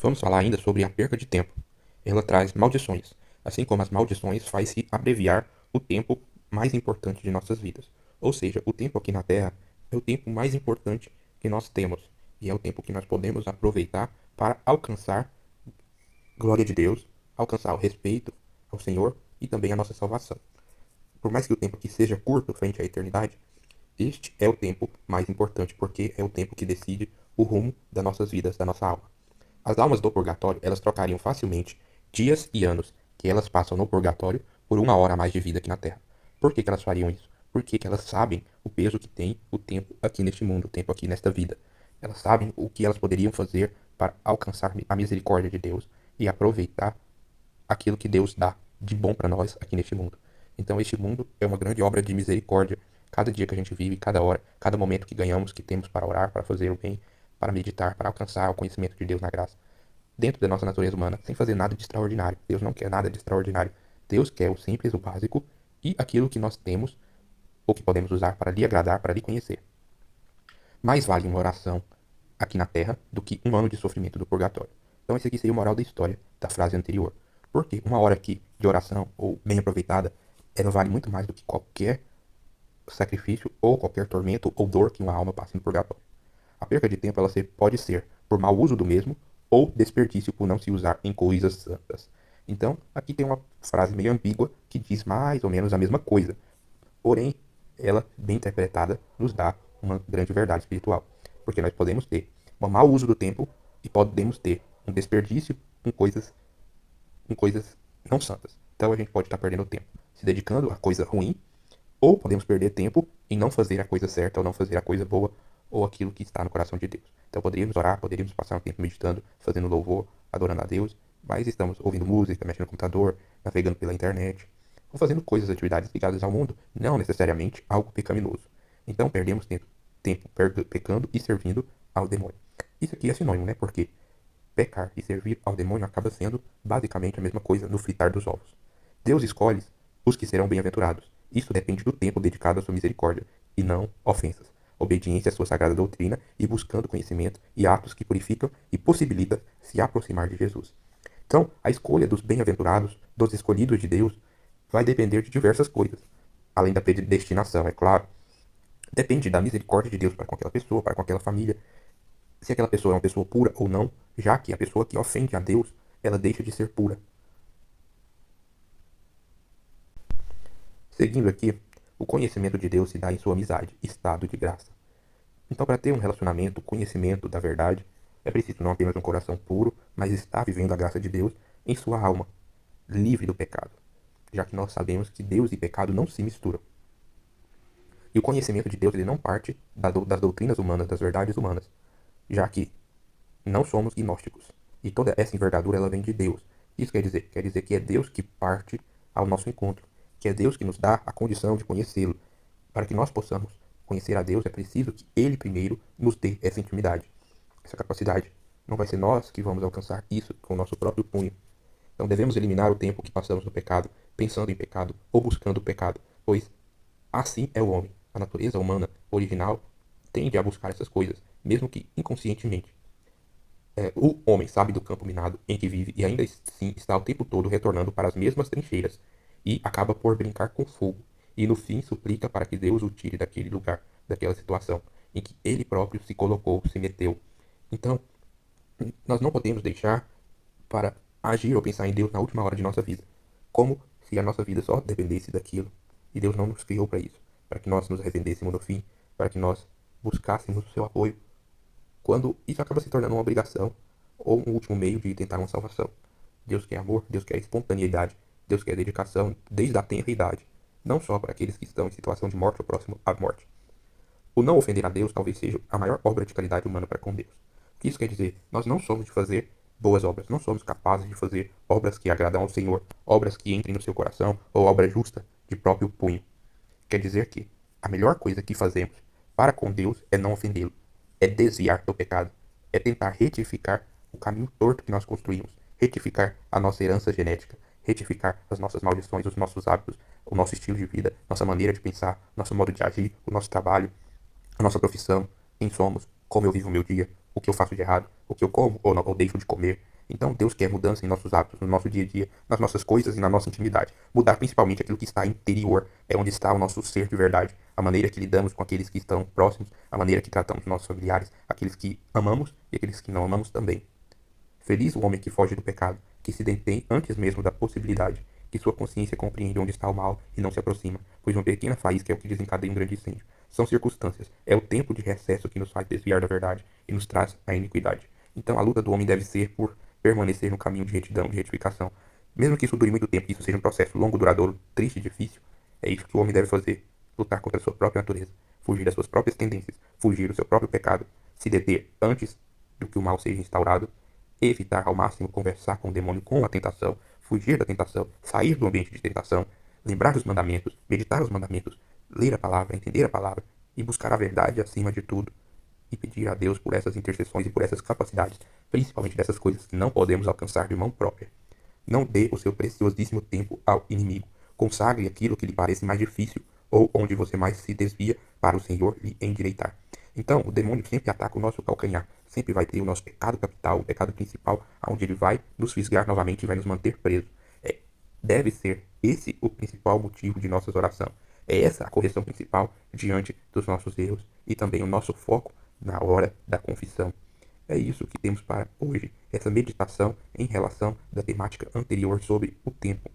Vamos falar ainda sobre a perca de tempo. Ela traz maldições, assim como as maldições faz-se abreviar o tempo mais importante de nossas vidas. Ou seja, o tempo aqui na Terra é o tempo mais importante que nós temos e é o tempo que nós podemos aproveitar para alcançar glória de Deus, alcançar o respeito ao Senhor e também a nossa salvação. Por mais que o tempo aqui seja curto frente à eternidade, este é o tempo mais importante porque é o tempo que decide o rumo das nossas vidas, da nossa alma. As almas do purgatório, elas trocariam facilmente dias e anos que elas passam no purgatório por uma hora a mais de vida aqui na Terra. Por que elas fariam isso? Porque elas sabem o peso que tem o tempo aqui neste mundo, o tempo aqui nesta vida. Elas sabem o que elas poderiam fazer para alcançar a misericórdia de Deus e aproveitar aquilo que Deus dá de bom para nós aqui neste mundo. Então, este mundo é uma grande obra de misericórdia. Cada dia que a gente vive, cada hora, cada momento que ganhamos, que temos para orar, para fazer o bem, para meditar, para alcançar o conhecimento de Deus na graça, dentro da nossa natureza humana, sem fazer nada de extraordinário. Deus não quer nada de extraordinário. Deus quer o simples, o básico e aquilo que nós temos ou que podemos usar para lhe agradar, para lhe conhecer. Mais vale uma oração aqui na Terra do que um ano de sofrimento do purgatório. Então esse aqui seria o moral da história da frase anterior. Porque uma hora aqui de oração, ou bem aproveitada, ela vale muito mais do que qualquer sacrifício, ou qualquer tormento ou dor que uma alma passe no purgatório. A perca de tempo ela pode ser por mau uso do mesmo, ou desperdício por não se usar em coisas santas. Então, aqui tem uma frase meio ambígua que diz mais ou menos a mesma coisa. Porém, ela, bem interpretada, nos dá uma grande verdade espiritual. Porque nós podemos ter um mau uso do tempo e podemos ter um desperdício com coisas não santas. Então a gente pode estar perdendo tempo se dedicando a coisa ruim, ou podemos perder tempo em não fazer a coisa certa, ou não fazer a coisa boa, ou aquilo que está no coração de Deus. Então poderíamos orar, poderíamos passar um tempo meditando, fazendo louvor, adorando a Deus, mas estamos ouvindo música, mexendo no computador, navegando pela internet, ou fazendo coisas, atividades ligadas ao mundo, não necessariamente algo pecaminoso. Então perdemos tempo pecando e servindo ao demônio. Isso aqui é sinônimo, né? Porque pecar e servir ao demônio acaba sendo basicamente a mesma coisa no fritar dos ovos. Deus escolhe os que serão bem-aventurados. Isso depende do tempo dedicado à sua misericórdia, e não ofensas. Obediência à sua sagrada doutrina e buscando conhecimento e atos que purificam e possibilitam se aproximar de Jesus. Então, a escolha dos bem-aventurados, dos escolhidos de Deus, vai depender de diversas coisas. Além da predestinação, é claro. Depende da misericórdia de Deus para com aquela pessoa, para com aquela família, se aquela pessoa é uma pessoa pura ou não, já que a pessoa que ofende a Deus, ela deixa de ser pura. Seguindo aqui, o conhecimento de Deus se dá em sua amizade, estado de graça. Então, para ter um relacionamento, conhecimento da verdade, é preciso não apenas um coração puro, mas estar vivendo a graça de Deus em sua alma, livre do pecado, já que nós sabemos que Deus e pecado não se misturam. E o conhecimento de Deus ele não parte das doutrinas humanas, das verdades humanas, já que não somos gnósticos. E toda essa envergadura ela vem de Deus. Isso quer dizer? Quer dizer que é Deus que parte ao nosso encontro, que é Deus que nos dá a condição de conhecê-lo. Para que nós possamos conhecer a Deus, é preciso que Ele primeiro nos dê essa intimidade, essa capacidade. Não vai ser nós que vamos alcançar isso com o nosso próprio punho. Então devemos eliminar o tempo que passamos no pecado, pensando em pecado ou buscando o pecado, pois assim é o homem. A natureza humana original tende a buscar essas coisas, mesmo que inconscientemente. O homem sabe do campo minado em que vive e ainda assim está o tempo todo retornando para as mesmas trincheiras e acaba por brincar com fogo e no fim suplica para que Deus o tire daquele lugar, daquela situação em que ele próprio se colocou, se meteu. Então, nós não podemos deixar para agir ou pensar em Deus na última hora de nossa vida, como se a nossa vida só dependesse daquilo. E Deus não nos criou para isso, para que nós nos arrependêssemos no fim, para que nós buscássemos o seu apoio, quando isso acaba se tornando uma obrigação ou um último meio de tentar uma salvação. Deus quer amor, Deus quer espontaneidade, Deus quer dedicação desde a tenra idade, não só para aqueles que estão em situação de morte ou próximo à morte. O não ofender a Deus talvez seja a maior obra de caridade humana para com Deus. O que isso quer dizer? Nós não somos de fazer boas obras, não somos capazes de fazer obras que agradam ao Senhor, obras que entrem no seu coração ou obra justa de próprio punho. Quer dizer que a melhor coisa que fazemos para com Deus é não ofendê-lo, é desviar do pecado, é tentar retificar o caminho torto que nós construímos, retificar a nossa herança genética, retificar as nossas maldições, os nossos hábitos, o nosso estilo de vida, nossa maneira de pensar, nosso modo de agir, o nosso trabalho, a nossa profissão, quem somos, como eu vivo o meu dia, o que eu faço de errado, o que eu como ou, não, ou deixo de comer. Então, Deus quer mudança em nossos hábitos, no nosso dia a dia, nas nossas coisas e na nossa intimidade. Mudar principalmente aquilo que está interior, é onde está o nosso ser de verdade. A maneira que lidamos com aqueles que estão próximos, a maneira que tratamos nossos familiares, aqueles que amamos e aqueles que não amamos também. Feliz o homem que foge do pecado, que se detém antes mesmo da possibilidade, que sua consciência compreende onde está o mal e não se aproxima, pois uma pequena faísca é o que desencadeia um grande incêndio. São circunstâncias, é o tempo de recesso que nos faz desviar da verdade e nos traz a iniquidade. Então a luta do homem deve ser por permanecer no caminho de retidão, de retificação. Mesmo que isso dure muito tempo, que isso seja um processo longo, duradouro, triste e difícil, é isso que o homem deve fazer, lutar contra a sua própria natureza, fugir das suas próprias tendências, fugir do seu próprio pecado, se deter antes do que o mal seja instaurado, evitar ao máximo conversar com o demônio com a tentação, fugir da tentação, sair do ambiente de tentação, lembrar dos mandamentos, meditar os mandamentos, ler a palavra, entender a palavra e buscar a verdade acima de tudo e pedir a Deus por essas intercessões e por essas capacidades, principalmente dessas coisas que não podemos alcançar de mão própria. Não dê o seu preciosíssimo tempo ao inimigo. Consagre aquilo que lhe parece mais difícil ou onde você mais se desvia para o Senhor lhe endireitar. Então, o demônio sempre ataca o nosso calcanhar. Sempre vai ter o nosso pecado capital, o pecado principal, onde ele vai nos fisgar novamente e vai nos manter presos. Deve ser esse o principal motivo de nossa oração. É essa a correção principal diante dos nossos erros e também o nosso foco na hora da confissão. É isso que temos para hoje, essa meditação em relação da temática anterior sobre o tempo.